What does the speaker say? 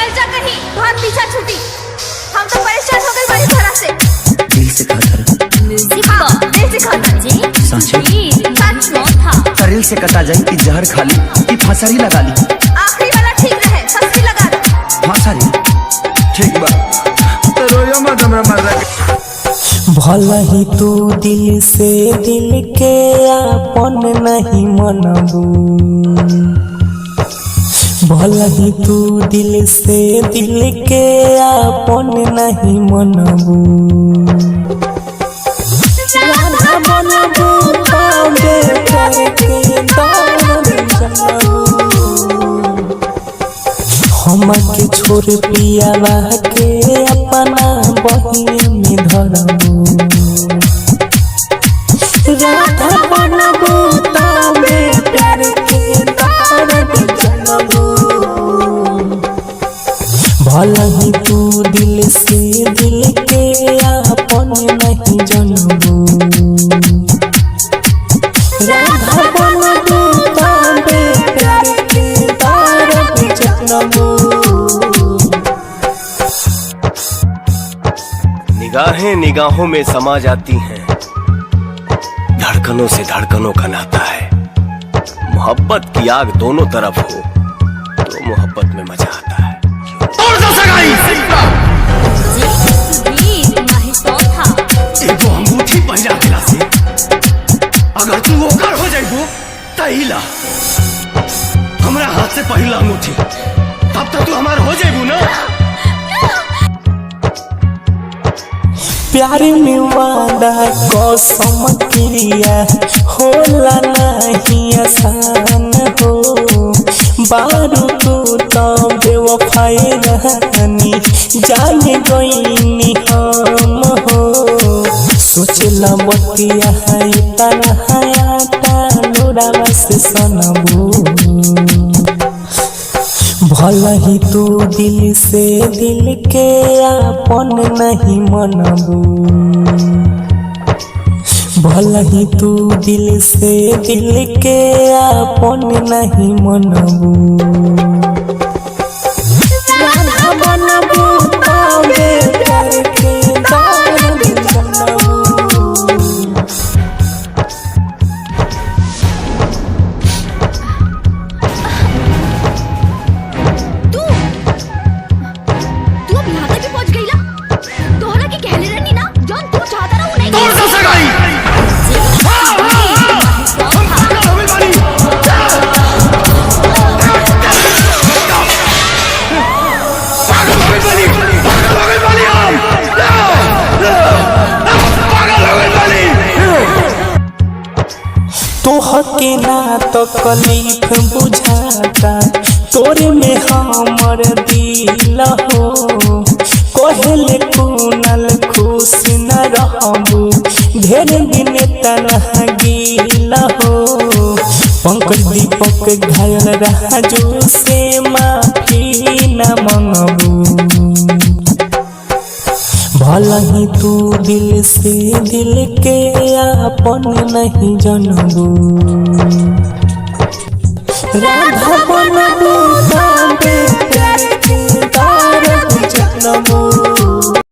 कल जा कहीं बहुत पीछा छूटी। हम तो परेशान हो गए बड़ी तरह से। दिल से कहा दिल से कहा जी सच में था। तरिल से कटा जाई कि जहर खाली कि फांसारी लगा ली। आखिरी वाला ठीक रहे, फंसी लगा दो। फांसारी ठीक बा तो रोयो मत हमरा मजा। भला ही तू दिल से दिल के अपन नहीं मनबू, भला ही तू दिल से दिल के अपन नहीं मनबू। राधा बनबू तबे करके दर्द जनबू। हमके छोड़ पियावा के अपना बहिया में धरबू। राधा बनबू तबे प्यार के दर्द जनबू। भला ही तू दिल से दिल के अपन नहीं जनबू। राधा बनबू तबे प्यार के दर्द जनबू। निगाहें निगाहों में समा जाती हैं, धड़कनों से धड़कनों का नाता है। मोहब्बत की आग दोनों तरफ हो तो मोहब्बत में मजा आता है। एगो अंगूठी पहिरा दिला से अगर तू ओकर हो जाइबो तहिला हमरा हाथ से पहिला अंगूठी तब तक तू हमार हो जाइबू ना। प्यार में वादा कसम क्रिया होला नहीं आसान हो। बारू तू तो बेवफाई रहनी जान गईनी हम हो। सोचला बतिया है तनहायाता लोरावा से सनबू। भला ही तू दिल से दिल के अपन नहीं मनबू। भला ही तू दिल से दिल के अपन नहीं मनबू। राधा बनबू तबे प्यार के दर्द जनबू। तू अब यहाँ तक भी पहुँच गई ना। तोहरा की कहले रहनी ना जौन तू चाहता रहा वो नहीं। तोहके ना तो तकलीफ बुझाता तोरे में हमर दिल हो। कहले कुनल खुश न रहबू ढेर दिन तरह गिल हो। पंकज दीपक घायल राजू से माफी न मंगबू। भला ही तू दिल से दिल के अपन नहीं जनबू। राधा बनबू